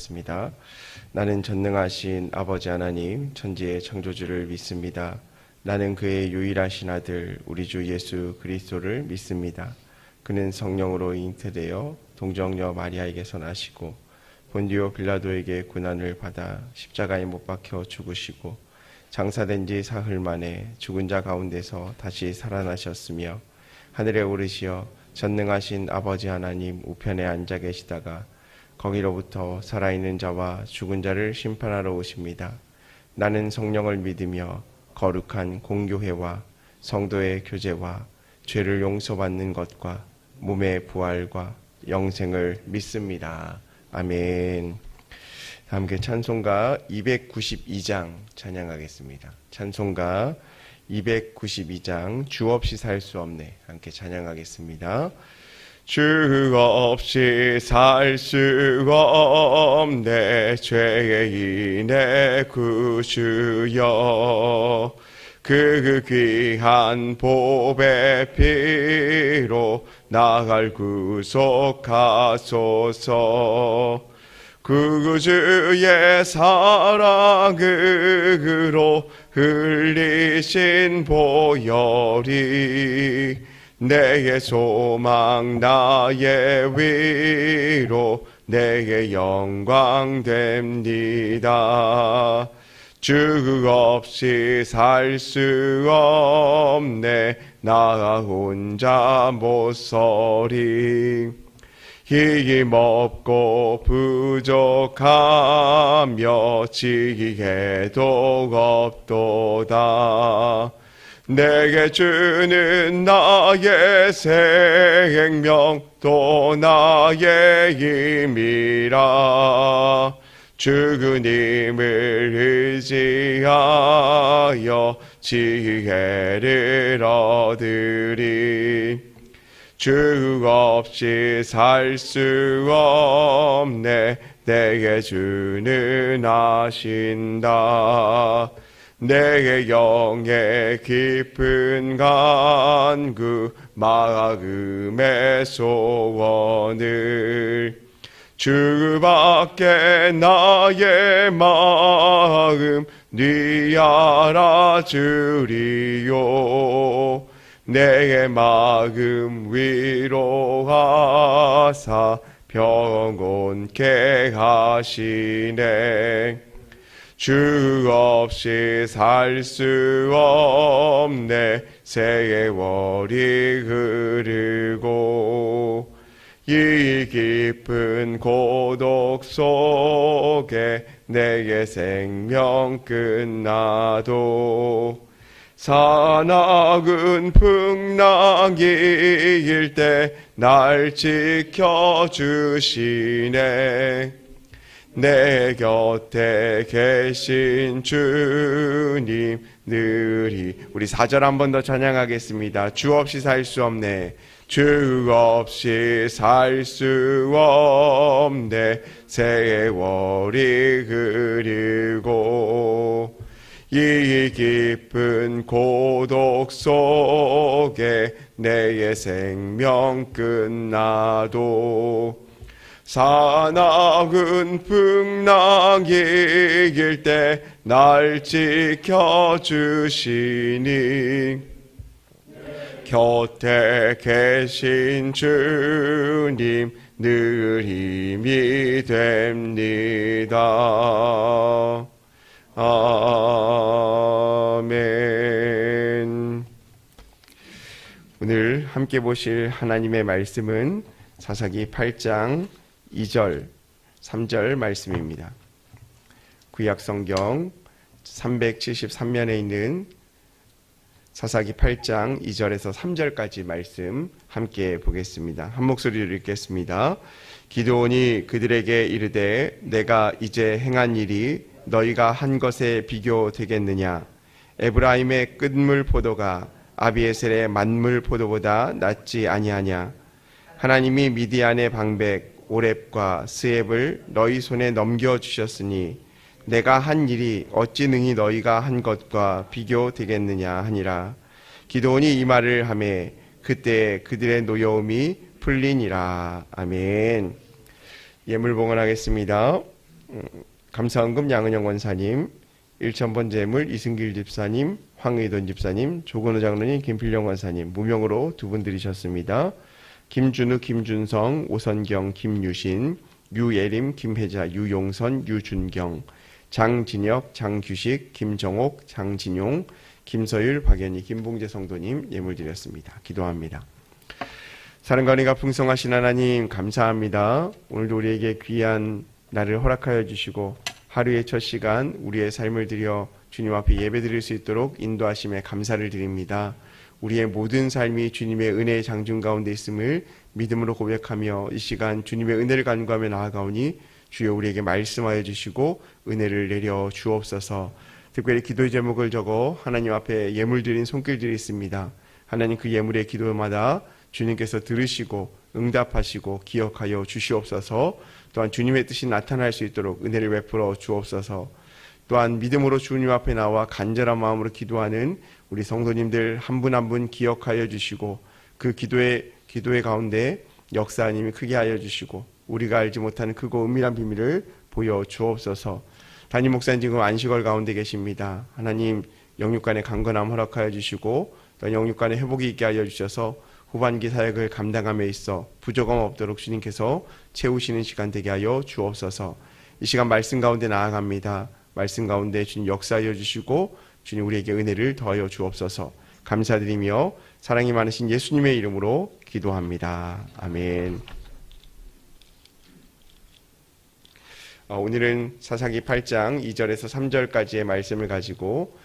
찬양하겠습니다. 나는 전능하신 아버지 하나님 천지의 창조주를 믿습니다. 나는 그의 유일하신 아들 우리 주 예수 그리스도를 믿습니다. 그는 성령으로 잉태되어 동정녀 마리아에게서 나시고 본디오 빌라도에게 고난을 받아 십자가에 못 박혀 죽으시고 장사된 지 사흘 만에 죽은 자 가운데서 다시 살아나셨으며 하늘에 오르시어 전능하신 아버지 하나님 우편에 앉아 계시다가 거기로부터 살아있는 자와 죽은 자를 심판하러 오십니다. 나는 성령을 믿으며 거룩한 공교회와 성도의 교제와 죄를 용서받는 것과 몸의 부활과 영생을 믿습니다. 아멘. 함께 찬송가 292장 찬양하겠습니다. 찬송가 292장 주 없이 살 수 없네 함께 찬양하겠습니다. 주 없이 살 수가 없네 죄인의 구주여 그 귀한 보배 피로 나를 구속하소서. 구주의 사랑으로 흘리신 보혈이 내의 소망 나의 위로 내의 영광 됩니다. 주 없이 살 수 없네 나 혼자 못 서리. 힘없고 부족하며 지혜도 없도다. 내게 주는 나의 생명 또 나의 힘이라. 주님을 의지하여 지혜를 얻으리. 주 없이 살 수 없네 내게 주는 아신다. 내 영의 깊은 간구 마음의 소원을 주밖에 나의 마음 네 알아주리요. 내 마음 위로하사 평온케 하시네. 주 없이 살 수 없네 세월이 흐르고 이 깊은 고독 속에 내게 생명 끝나도 사나운 풍랑일 때 날 지켜주시네. 내 곁에 계신 주님 늘이 우리 4절 한 번 더 찬양하겠습니다. 주 없이 살 수 없네 주 없이 살 수 없네 세월이 흐르고 이 깊은 고독 속에 내의 생명 끝나도 사나운 풍랑일 때 날 지켜주시니 곁에 계신 주님 늘 힘이 됩니다. 아멘. 오늘 함께 보실 하나님의 말씀은 사사기 8장 2절, 3절 말씀입니다. 구약성경 373면에 있는 사사기 8장 2절에서 3절까지 말씀 함께 보겠습니다. 한 목소리로 읽겠습니다. 기드온이 그들에게 이르되 내가 이제 행한 일이 너희가 한 것에 비교되겠느냐. 에브라임의 끝물 포도가 아비에셀의 만물 포도보다 낫지 아니하냐. 하나님이 미디안의 방백 오렙과 스앱을 너희 손에 넘겨주셨으니 내가 한 일이 어찌 능히 너희가 한 것과 비교되겠느냐 하니라. 기드온이 이 말을 하매 그때 그들의 노여움이 풀리니라. 아멘. 예물 봉헌하겠습니다. 감사헌금 양은영 권사님, 1,000번 재물 이승길 집사님, 황의돈 집사님, 조건우 장로님, 김필령 권사님 무명으로 2분 드리셨습니다. 김준우, 김준성, 오선경, 김유신, 유예림, 김혜자, 유용선, 유준경, 장진혁, 장규식, 김정옥, 장진용, 김서율, 박연희, 김봉재 성도님 예물 드렸습니다. 기도합니다. 사랑과 은혜가 풍성하신 하나님 감사합니다. 오늘도 우리에게 귀한 날을 허락하여 주시고 하루의 첫 시간 우리의 삶을 드려 주님 앞에 예배 드릴 수 있도록 인도하심에 감사를 드립니다. 우리의 모든 삶이 주님의 은혜의 장중 가운데 있음을 믿음으로 고백하며 이 시간 주님의 은혜를 간구하며 나아가오니 주여 우리에게 말씀하여 주시고 은혜를 내려 주옵소서. 특별히 기도의 제목을 적어 하나님 앞에 예물 드린 손길들이 있습니다. 하나님 그 예물의 기도마다 주님께서 들으시고 응답하시고 기억하여 주시옵소서. 또한 주님의 뜻이 나타날 수 있도록 은혜를 베풀어 주옵소서. 또한 믿음으로 주님 앞에 나와 간절한 마음으로 기도하는 우리 성도님들 한 분 한 분 기억하여 주시고 그 기도의 가운데 역사님이 크게 하여 주시고 우리가 알지 못하는 크고 은밀한 비밀을 보여 주옵소서. 담임 목사님 지금 안식월 가운데 계십니다. 하나님 영육간의 강건함 허락하여 주시고 또 영육간의 회복이 있게 하여 주셔서 후반기 사역을 감당함에 있어 부족함 없도록 주님께서 채우시는 시간 되게 하여 주옵소서. 이 시간 말씀 가운데 나아갑니다. 말씀 가운데 주님 역사하여 주시고 주님 우리에게 은혜를 더하여 주옵소서. 감사드리며 사랑이 많으신 예수님의 이름으로 기도합니다. 아멘. 오늘은 사사기 8장 2절에서 3절까지의 말씀을 가지고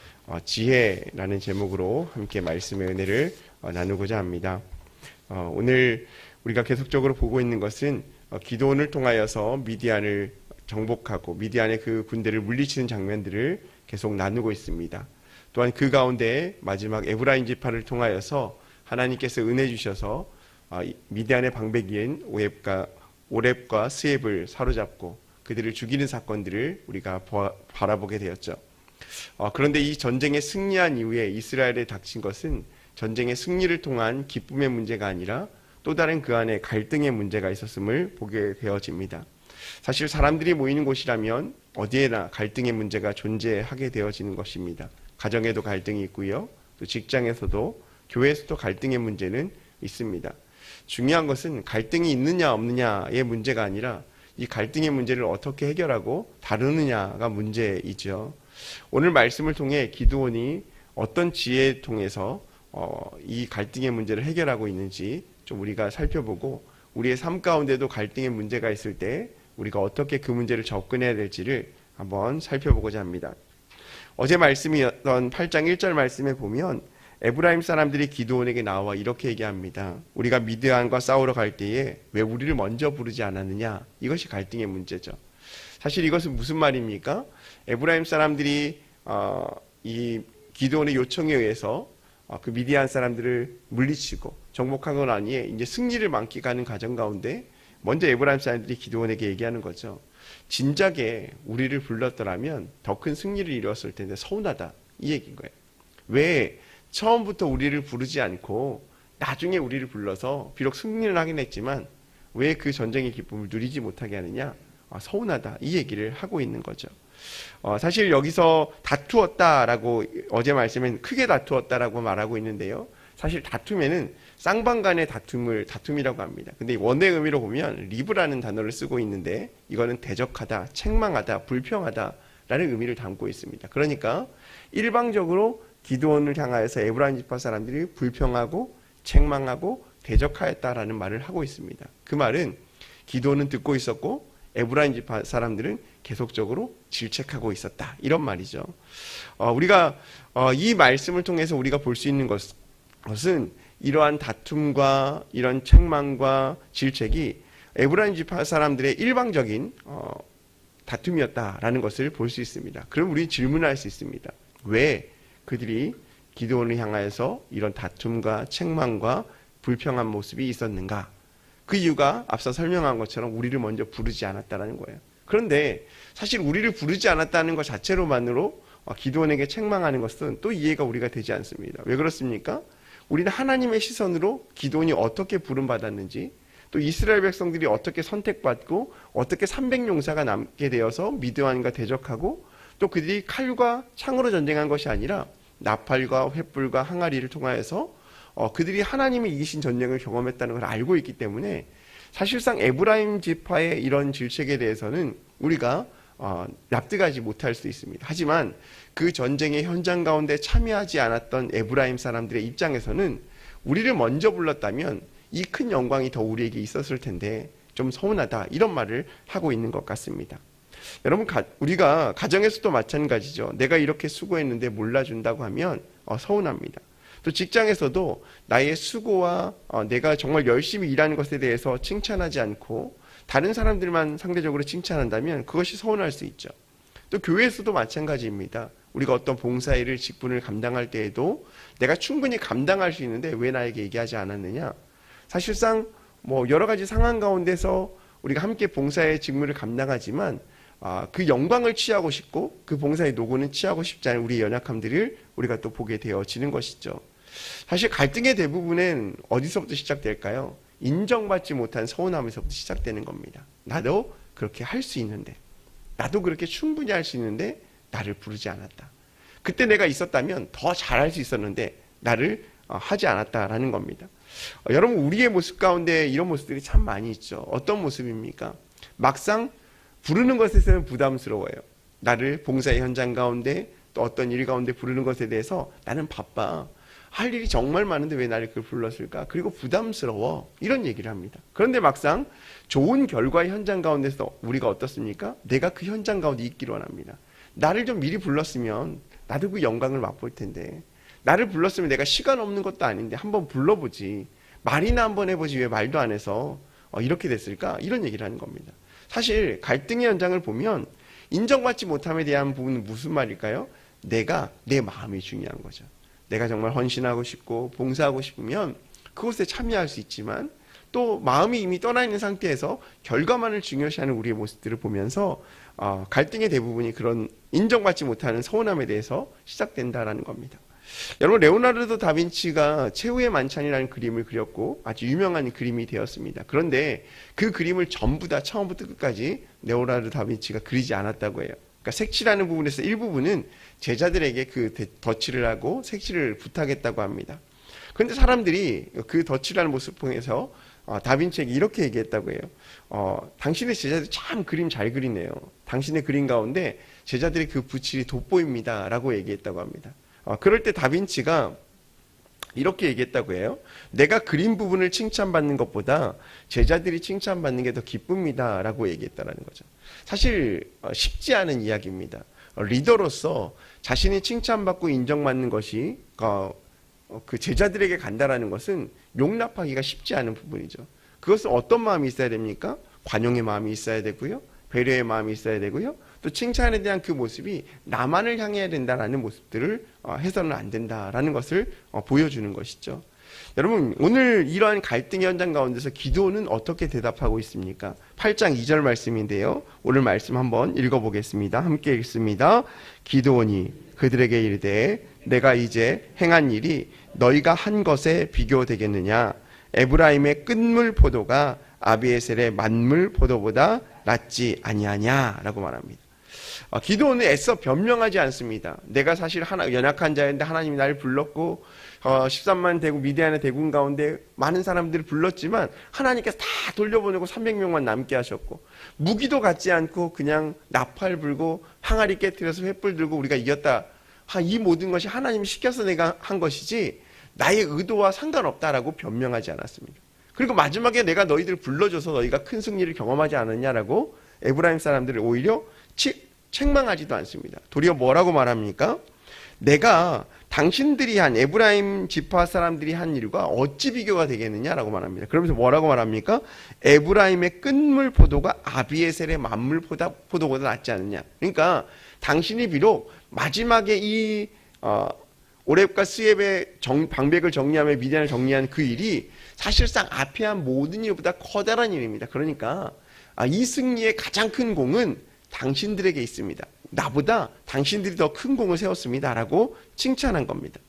지혜라는 제목으로 함께 말씀의 은혜를 나누고자 합니다. 오늘 우리가 계속적으로 보고 있는 것은 기드온을 통하여서 미디안을 정복하고 미디안의 그 군대를 물리치는 장면들을 계속 나누고 있습니다. 또한 그 가운데 마지막 에브라임 지파를 통하여서 하나님께서 은혜 주셔서 미디안의 방백이인 오렙과 스엡을 사로잡고 그들을 죽이는 사건들을 우리가 바라보게 되었죠. 그런데 이 전쟁에 승리한 이후에 이스라엘에 닥친 것은 전쟁의 승리를 통한 기쁨의 문제가 아니라 또 다른 그 안에 갈등의 문제가 있었음을 보게 되어집니다. 사실 사람들이 모이는 곳이라면 어디에나 갈등의 문제가 존재하게 되어지는 것입니다. 가정에도 갈등이 있고요. 또 직장에서도 교회에서도 갈등의 문제는 있습니다. 중요한 것은 갈등이 있느냐 없느냐의 문제가 아니라 이 갈등의 문제를 어떻게 해결하고 다루느냐가 문제이죠. 오늘 말씀을 통해 기드온이 어떤 지혜를 통해서 이 갈등의 문제를 해결하고 있는지 좀 우리가 살펴보고 우리의 삶 가운데도 갈등의 문제가 있을 때 우리가 어떻게 그 문제를 접근해야 될지를 한번 살펴보고자 합니다. 어제 말씀이었던 8장 1절 말씀에 보면 에브라임 사람들이 기드온에게 나와 이렇게 얘기합니다. 우리가 미드안과 싸우러 갈 때에 왜 우리를 먼저 부르지 않았느냐? 이것이 갈등의 문제죠. 사실 이것은 무슨 말입니까? 에브라임 사람들이 이 기드온의 요청에 의해서 그 미디안 사람들을 물리치고 정복하고 나니에 이제 승리를 만끽하는 과정 가운데 먼저 에브라임 사람들이 기드온에게 얘기하는 거죠. 진작에 우리를 불렀더라면 더 큰 승리를 이루었을 텐데 서운하다. 이 얘기인 거예요. 왜 처음부터 우리를 부르지 않고 나중에 우리를 불러서 비록 승리를 하긴 했지만 왜 그 전쟁의 기쁨을 누리지 못하게 하느냐? 서운하다. 이 얘기를 하고 있는 거죠. 사실 여기서 다투었다라고 어제 말씀엔 크게 다투었다라고 말하고 있는데요. 사실 다툼에는 쌍방간의 다툼이라고 합니다. 근데 원어의 의미로 보면 리브라는 단어를 쓰고 있는데 이거는 대적하다, 책망하다, 불평하다라는 의미를 담고 있습니다. 그러니까 일방적으로 기드온을 향하여서 에브라임 지파 사람들이 불평하고 책망하고 대적하였다라는 말을 하고 있습니다. 그 말은 기드온은 듣고 있었고 에브라임 지파 사람들은 계속적으로 질책하고 있었다. 이런 말이죠. 우리가 이 말씀을 통해서 우리가 볼 수 있는 것은 이러한 다툼과 이런 책망과 질책이 에브라임 지파 사람들의 일방적인 다툼이었다라는 것을 볼 수 있습니다. 그럼 우리 질문할 수 있습니다. 왜 그들이 기드온을 향하여서 이런 다툼과 책망과 불평한 모습이 있었는가? 그 이유가 앞서 설명한 것처럼 우리를 먼저 부르지 않았다는 거예요. 그런데 사실 우리를 부르지 않았다는 것 자체로만으로 기드온에게 책망하는 것은 또 이해가 우리가 되지 않습니다. 왜 그렇습니까? 우리는 하나님의 시선으로 기드온이 어떻게 부름받았는지 또 이스라엘 백성들이 어떻게 선택받고 어떻게 300용사가 남게 되어서 미드안과 대적하고 또 그들이 칼과 창으로 전쟁한 것이 아니라 나팔과 횃불과 항아리를 통하여서 그들이 하나님이 이기신 전쟁을 경험했다는 걸 알고 있기 때문에 사실상 에브라임 지파의 이런 질책에 대해서는 우리가 납득하지 못할 수 있습니다. 하지만 그 전쟁의 현장 가운데 참여하지 않았던 에브라임 사람들의 입장에서는 우리를 먼저 불렀다면 이 큰 영광이 더 우리에게 있었을 텐데 좀 서운하다, 이런 말을 하고 있는 것 같습니다. 여러분, 우리가 가정에서도 마찬가지죠. 내가 이렇게 수고했는데 몰라준다고 하면 서운합니다. 또 직장에서도 나의 수고와 내가 정말 열심히 일하는 것에 대해서 칭찬하지 않고 다른 사람들만 상대적으로 칭찬한다면 그것이 서운할 수 있죠. 또 교회에서도 마찬가지입니다. 우리가 어떤 봉사일을 직분을 감당할 때에도 내가 충분히 감당할 수 있는데 왜 나에게 얘기하지 않았느냐. 사실상 여러 가지 상황 가운데서 우리가 함께 봉사의 직무를 감당하지만 그 영광을 취하고 싶고 그 봉사의 노고는 취하고 싶지 않은 우리의 연약함들을 우리가 또 보게 되어지는 것이죠. 사실 갈등의 대부분은 어디서부터 시작될까요? 인정받지 못한 서운함에서부터 시작되는 겁니다. 나도 그렇게 할 수 있는데, 나도 그렇게 충분히 할 수 있는데 나를 부르지 않았다. 그때 내가 있었다면 더 잘할 수 있었는데 나를 하지 않았다라는 겁니다. 여러분, 우리의 모습 가운데 이런 모습들이 참 많이 있죠. 어떤 모습입니까? 막상 부르는 것에서는 부담스러워요. 나를 봉사의 현장 가운데 또 어떤 일 가운데 부르는 것에 대해서 나는 바빠, 할 일이 정말 많은데 왜 나를 그걸 불렀을까? 그리고 부담스러워, 이런 얘기를 합니다. 그런데 막상 좋은 결과의 현장 가운데서 우리가 어떻습니까? 내가 그 현장 가운데 있기를 원합니다. 나를 좀 미리 불렀으면 나도 그 영광을 맛볼 텐데, 나를 불렀으면 내가 시간 없는 것도 아닌데 한번 불러보지, 말이나 한번 해보지 왜 말도 안 해서 이렇게 됐을까? 이런 얘기를 하는 겁니다. 사실 갈등의 현장을 보면 인정받지 못함에 대한 부분은 무슨 말일까요? 내 마음이 중요한 거죠. 내가 정말 헌신하고 싶고 봉사하고 싶으면 그곳에 참여할 수 있지만 또 마음이 이미 떠나 있는 상태에서 결과만을 중요시하는 우리의 모습들을 보면서 갈등의 대부분이 그런 인정받지 못하는 서운함에 대해서 시작된다라는 겁니다. 여러분, 레오나르도 다빈치가 최후의 만찬이라는 그림을 그렸고 아주 유명한 그림이 되었습니다. 그런데 그 그림을 전부 다 처음부터 끝까지 레오나르도 다빈치가 그리지 않았다고 해요. 그러니까 색칠하는 부분에서 일부분은 제자들에게 그 덧칠을 하고 색칠을 부탁했다고 합니다. 그런데 사람들이 그 덧칠하는 모습을 통해서 다빈치에게 이렇게 얘기했다고 해요. 당신의 제자들 참 그림 잘 그리네요. 당신의 그림 가운데 제자들의 그 붓칠이 돋보입니다 라고 얘기했다고 합니다. 그럴 때 다빈치가 이렇게 얘기했다고 해요. 내가 그린 부분을 칭찬받는 것보다 제자들이 칭찬받는 게 더 기쁩니다 라고 얘기했다는 거죠. 사실 쉽지 않은 이야기입니다. 리더로서 자신이 칭찬받고 인정받는 것이 그 제자들에게 간다라는 것은 용납하기가 쉽지 않은 부분이죠. 그것은 어떤 마음이 있어야 됩니까? 관용의 마음이 있어야 되고요, 배려의 마음이 있어야 되고요, 또 칭찬에 대한 그 모습이 나만을 향해야 된다라는 모습들을 해서는 안 된다라는 것을 보여주는 것이죠. 여러분, 오늘 이러한 갈등의 현장 가운데서 기드온은 어떻게 대답하고 있습니까? 8장 2절 말씀인데요, 오늘 말씀 한번 읽어보겠습니다. 함께 읽습니다. 기드온이 그들에게 이르되 내가 이제 행한 일이 너희가 한 것에 비교되겠느냐? 에브라임의 끝물 포도가 아비에셀의 만물 포도보다 낫지 아니하냐? 라고 말합니다. 기드온은 애써 변명하지 않습니다. 내가 사실 연약한 자였는데 하나님이 나를 불렀고 13만 대군 미디안의 대군 가운데 많은 사람들을 불렀지만 하나님께서 다 돌려보내고 300명만 남게 하셨고 무기도 갖지 않고 그냥 나팔 불고 항아리 깨뜨려서 횃불 들고 우리가 이겼다. 이 모든 것이 하나님이 시켜서 내가 한 것이지 나의 의도와 상관없다라고 변명하지 않았습니다. 그리고 마지막에 내가 너희들을 불러줘서 너희가 큰 승리를 경험하지 않았냐라고 에브라임 사람들을 오히려 책망하지도 않습니다. 도리어 뭐라고 말합니까? 내가 당신들이 한 에브라임 지파 사람들이 한 일과 어찌 비교가 되겠느냐라고 말합니다. 그러면서 뭐라고 말합니까? 에브라임의 끝물 포도가 아비에셀의 만물 포도보다 낫지 않느냐. 그러니까 당신이 비록 마지막에 이 오렙과 스엡의 방백을 정리하며 미디안을 정리한 그 일이 사실상 앞에 한 모든 일보다 커다란 일입니다. 그러니까 이 승리의 가장 큰 공은 당신들에게 있습니다. 나보다 당신들이 더 큰 공을 세웠습니다 라고 칭찬한 겁니다.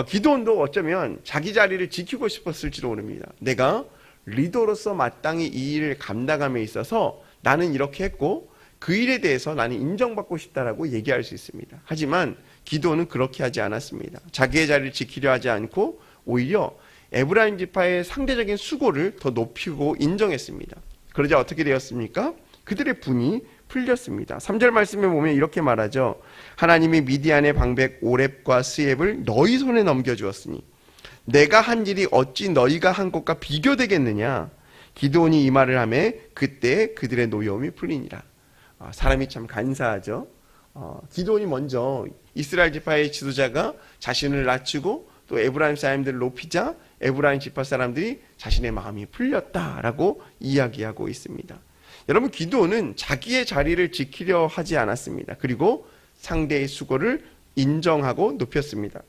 기드온도 어쩌면 자기 자리를 지키고 싶었을지도 모릅니다. 내가 리더로서 마땅히 이 일을 감당함에 있어서 나는 이렇게 했고 그 일에 대해서 나는 인정받고 싶다라고 얘기할 수 있습니다. 하지만 기드온은 그렇게 하지 않았습니다. 자기의 자리를 지키려 하지 않고 오히려 에브라임 지파의 상대적인 수고를 더 높이고 인정했습니다. 그러자 어떻게 되었습니까? 그들의 분이 풀렸습니다. 3절 말씀에 보면 이렇게 말하죠. 하나님이 미디안의 방백 오렙과 스엡을 너희 손에 넘겨주었으니 내가 한 일이 어찌 너희가 한 것과 비교되겠느냐. 기드온이 이 말을 하매 그때 그들의 노여움이 풀리니라. 사람이 참 간사하죠. 기드온이 먼저 이스라엘 지파의 지도자가 자신을 낮추고 또 에브라임 사람들을 높이자 에브라임 지파 사람들이 자신의 마음이 풀렸다라고 이야기하고 있습니다. 여러분, 기드온은 자기의 자리를 지키려 하지 않았습니다. 그리고 상대의 수고를 인정하고 높였습니다.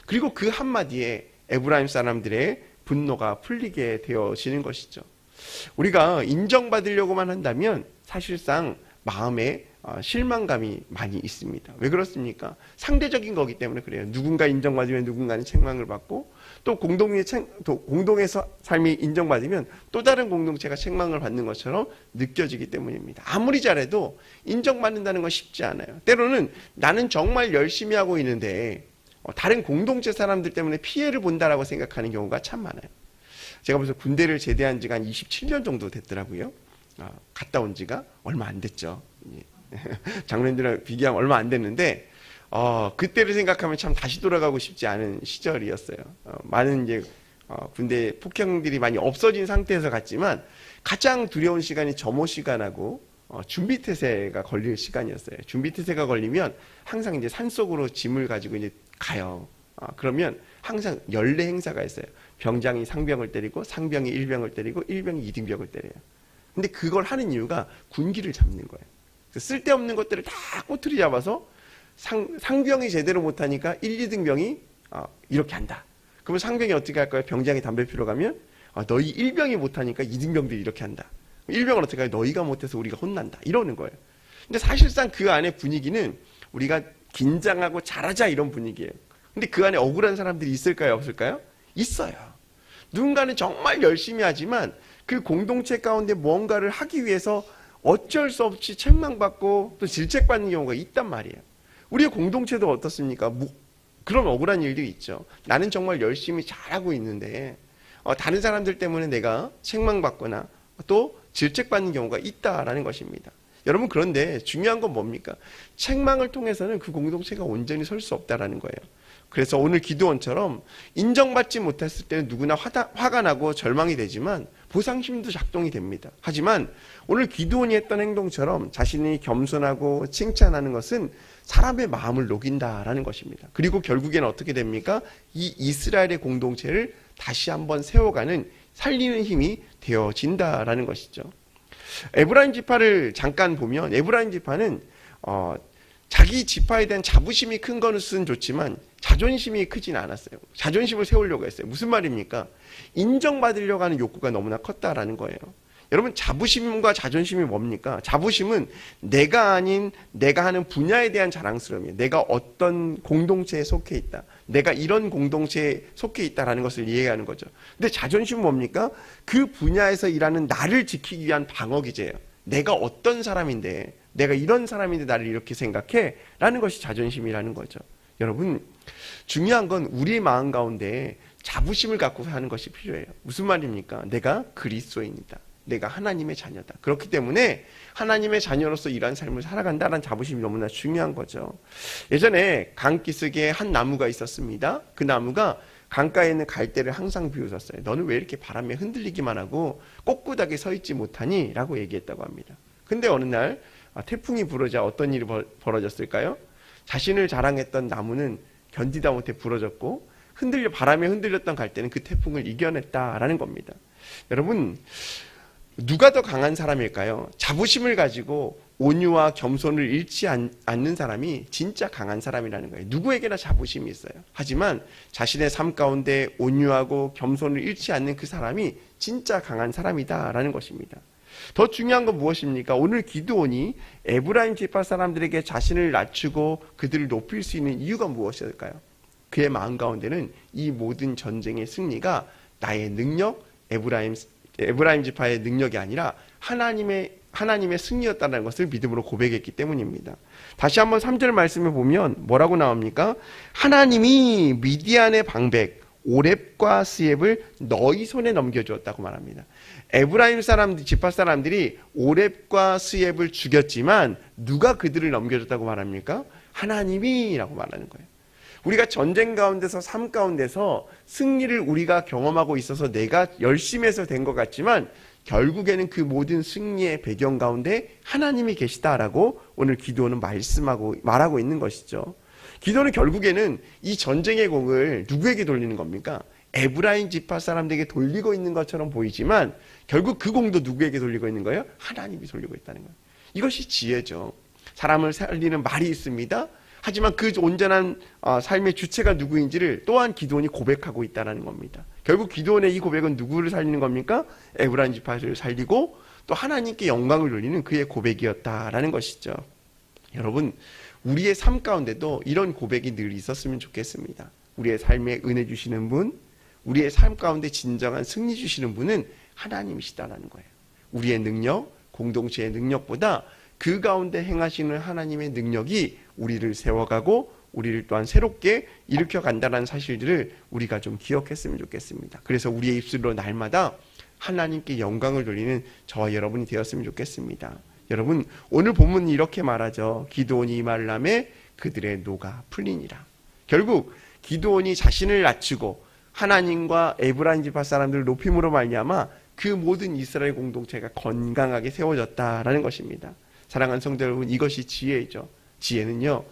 그리고 그 한마디에 에브라임 사람들의 분노가 풀리게 되어지는 것이죠. 우리가 인정받으려고만 한다면 사실상 마음에 실망감이 많이 있습니다. 왜 그렇습니까? 상대적인 거기 때문에 그래요. 누군가 인정받으면 누군가는 책망을 받고 또 공동에서 삶이 인정받으면 또 다른 공동체가 책망을 받는 것처럼 느껴지기 때문입니다. 아무리 잘해도 인정받는다는 건 쉽지 않아요. 때로는 나는 정말 열심히 하고 있는데 다른 공동체 사람들 때문에 피해를 본다라고 생각하는 경우가 참 많아요. 제가 벌써 군대를 제대한 지가 한 27년 정도 됐더라고요. 갔다 온 지가 얼마 안 됐죠. 작년이랑 비교하면 얼마 안 됐는데 그때를 생각하면 참 다시 돌아가고 싶지 않은 시절이었어요. 많은 이제 군대 폭행들이 많이 없어진 상태에서 갔지만 가장 두려운 시간이 점호 시간하고 준비태세가 걸릴 시간이었어요. 준비태세가 걸리면 항상 이제 산속으로 짐을 가지고 이제 가요. 그러면 항상 연례 행사가 있어요. 병장이 상병을 때리고 상병이 일병을 때리고 일병이 이등병을 때려요. 근데 그걸 하는 이유가 군기를 잡는 거예요. 쓸데없는 것들을 다 꼬투리 잡아서 상병이 제대로 못하니까 1, 2등병이 이렇게 한다. 그러면 상병이 어떻게 할까요? 병장이 담배 피러 가면 너희 1병이 못하니까 2등병들이 이렇게 한다. 1병은 어떻게 해요? 너희가 못해서 우리가 혼난다. 이러는 거예요. 근데 사실상 그 안에 분위기는 우리가 긴장하고 잘하자 이런 분위기예요. 근데 그 안에 억울한 사람들이 있을까요? 없을까요? 있어요. 누군가는 정말 열심히 하지만 그 공동체 가운데 뭔가를 하기 위해서 어쩔 수 없이 책망받고 또 질책받는 경우가 있단 말이에요. 우리의 공동체도 어떻습니까? 그런 억울한 일들이 있죠. 나는 정말 열심히 잘하고 있는데 다른 사람들 때문에 내가 책망받거나 또 질책받는 경우가 있다라는 것입니다. 여러분, 그런데 중요한 건 뭡니까? 책망을 통해서는 그 공동체가 온전히 설 수 없다라는 거예요. 그래서 오늘 기드온처럼 인정받지 못했을 때는 누구나 화가 나고 절망이 되지만 보상심도 작동이 됩니다. 하지만 오늘 기드온이 했던 행동처럼 자신이 겸손하고 칭찬하는 것은 사람의 마음을 녹인다라는 것입니다. 그리고 결국에는 어떻게 됩니까? 이 이스라엘의 공동체를 다시 한번 세워가는 살리는 힘이 되어진다라는 것이죠. 에브라임 지파를 잠깐 보면 에브라임 지파는 자기 지파에 대한 자부심이 큰 것은 좋지만 자존심이 크진 않았어요. 자존심을 세우려고 했어요. 무슨 말입니까? 인정받으려고 하는 욕구가 너무나 컸다라는 거예요. 여러분, 자부심과 자존심이 뭡니까? 자부심은 내가 아닌 내가 하는 분야에 대한 자랑스러움이에요. 내가 어떤 공동체에 속해 있다. 내가 이런 공동체에 속해 있다라는 것을 이해하는 거죠. 근데 자존심은 뭡니까? 그 분야에서 일하는 나를 지키기 위한 방어기제예요. 내가 어떤 사람인데, 내가 이런 사람인데 나를 이렇게 생각해? 라는 것이 자존심이라는 거죠. 여러분, 중요한 건 우리 마음 가운데 자부심을 갖고 하는 것이 필요해요. 무슨 말입니까? 내가 그리스도인이다. 내가 하나님의 자녀다. 그렇기 때문에 하나님의 자녀로서 이러한 삶을 살아간다는 자부심이 너무나 중요한 거죠. 예전에 강기슭에 한 나무가 있었습니다. 그 나무가 강가에 있는 갈대를 항상 비웃었어요. 너는 왜 이렇게 바람에 흔들리기만 하고 꼿꼿하게 서 있지 못하니? 라고 얘기했다고 합니다. 근데 어느 날 태풍이 불어자 어떤 일이 벌어졌을까요? 자신을 자랑했던 나무는 견디다 못해 부러졌고 바람에 흔들렸던 갈대는 그 태풍을 이겨냈다라는 겁니다. 여러분, 누가 더 강한 사람일까요? 자부심을 가지고 온유와 겸손을 잃지 않는 사람이 진짜 강한 사람이라는 거예요. 누구에게나 자부심이 있어요. 하지만 자신의 삶 가운데 온유하고 겸손을 잃지 않는 그 사람이 진짜 강한 사람이다라는 것입니다. 더 중요한 건 무엇입니까? 오늘 기드온이 에브라임 지파 사람들에게 자신을 낮추고 그들을 높일 수 있는 이유가 무엇일까요? 그의 마음 가운데는 이 모든 전쟁의 승리가 나의 능력, 에브라임 에브라임 지파의 능력이 아니라 하나님의 승리였다는 것을 믿음으로 고백했기 때문입니다. 다시 한번 3절 말씀을 보면 뭐라고 나옵니까? 하나님이 미디안의 방백 오렙과 스엡을 너희 손에 넘겨주었다고 말합니다. 에브라임 지파 사람들이 오렙과 스엡을 죽였지만 누가 그들을 넘겨줬다고 말합니까? 하나님이라고 말하는 거예요. 우리가 전쟁 가운데서 삶 가운데서 승리를 우리가 경험하고 있어서 내가 열심히 해서 된 것 같지만 결국에는 그 모든 승리의 배경 가운데 하나님이 계시다라고 오늘 기드온은 말하고 있는 것이죠. 기드온은 결국에는 이 전쟁의 공을 누구에게 돌리는 겁니까? 에브라임 지파 사람들에게 돌리고 있는 것처럼 보이지만 결국 그 공도 누구에게 돌리고 있는 거예요? 하나님이 돌리고 있다는 거예요. 이것이 지혜죠. 사람을 살리는 말이 있습니다. 하지만 그 온전한 삶의 주체가 누구인지를 또한 기드온이 고백하고 있다는 겁니다. 결국 기드온의 이 고백은 누구를 살리는 겁니까? 에브라임 지파를 살리고 또 하나님께 영광을 돌리는 그의 고백이었다라는 것이죠. 여러분, 우리의 삶 가운데도 이런 고백이 늘 있었으면 좋겠습니다. 우리의 삶에 은혜 주시는 분, 우리의 삶 가운데 진정한 승리 주시는 분은 하나님이시다라는 거예요. 우리의 능력, 공동체의 능력보다 그 가운데 행하시는 하나님의 능력이 우리를 세워가고 우리를 또한 새롭게 일으켜 간다는 사실들을 우리가 좀 기억했으면 좋겠습니다. 그래서 우리의 입술로 날마다 하나님께 영광을 돌리는 저와 여러분이 되었으면 좋겠습니다. 여러분, 오늘 본문이 이렇게 말하죠. 기드온이 이 말을 하매 그들의 노가 풀리니라. 결국 기드온이 자신을 낮추고 하나님과 에브라임 지파 사람들을 높임으로 말미암아 그 모든 이스라엘 공동체가 건강하게 세워졌다라는 것입니다. 사랑하는 성도 여러분, 이것이 지혜이죠. 지혜는요,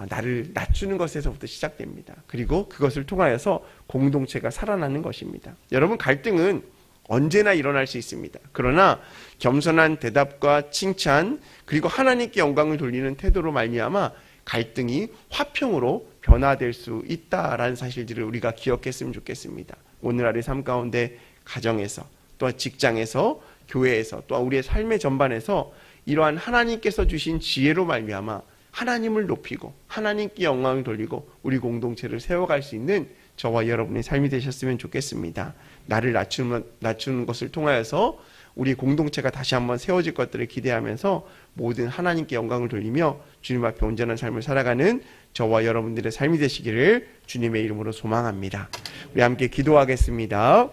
나를 낮추는 것에서부터 시작됩니다. 그리고 그것을 통하여서 공동체가 살아나는 것입니다. 여러분, 갈등은 언제나 일어날 수 있습니다. 그러나 겸손한 대답과 칭찬, 그리고 하나님께 영광을 돌리는 태도로 말미암아 갈등이 화평으로 변화될 수 있다라는 사실들을 우리가 기억했으면 좋겠습니다. 오늘날의 삶 가운데 가정에서, 또 직장에서, 교회에서, 또 우리의 삶의 전반에서 이러한 하나님께서 주신 지혜로 말미암아 하나님을 높이고 하나님께 영광을 돌리고 우리 공동체를 세워갈 수 있는 저와 여러분의 삶이 되셨으면 좋겠습니다. 나를 낮추는 것을 통하여서 우리 공동체가 다시 한번 세워질 것들을 기대하면서 모든 하나님께 영광을 돌리며 주님 앞에 온전한 삶을 살아가는 저와 여러분들의 삶이 되시기를 주님의 이름으로 소망합니다. 우리 함께 기도하겠습니다.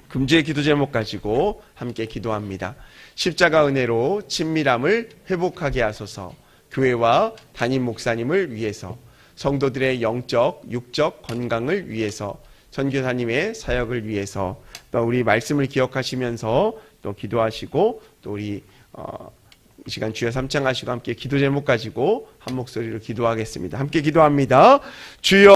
금주의 기도 제목 가지고 함께 기도합니다. 십자가 은혜로 친밀함을 회복하게 하소서. 교회와 담임 목사님을 위해서, 성도들의 영적, 육적 건강을 위해서, 선교사님의 사역을 위해서, 또 우리 말씀을 기억하시면서 또 기도하시고, 또 우리 이 시간 주여 삼창하시고 함께 기도 제목 가지고 한 목소리로 기도하겠습니다. 함께 기도합니다. 주여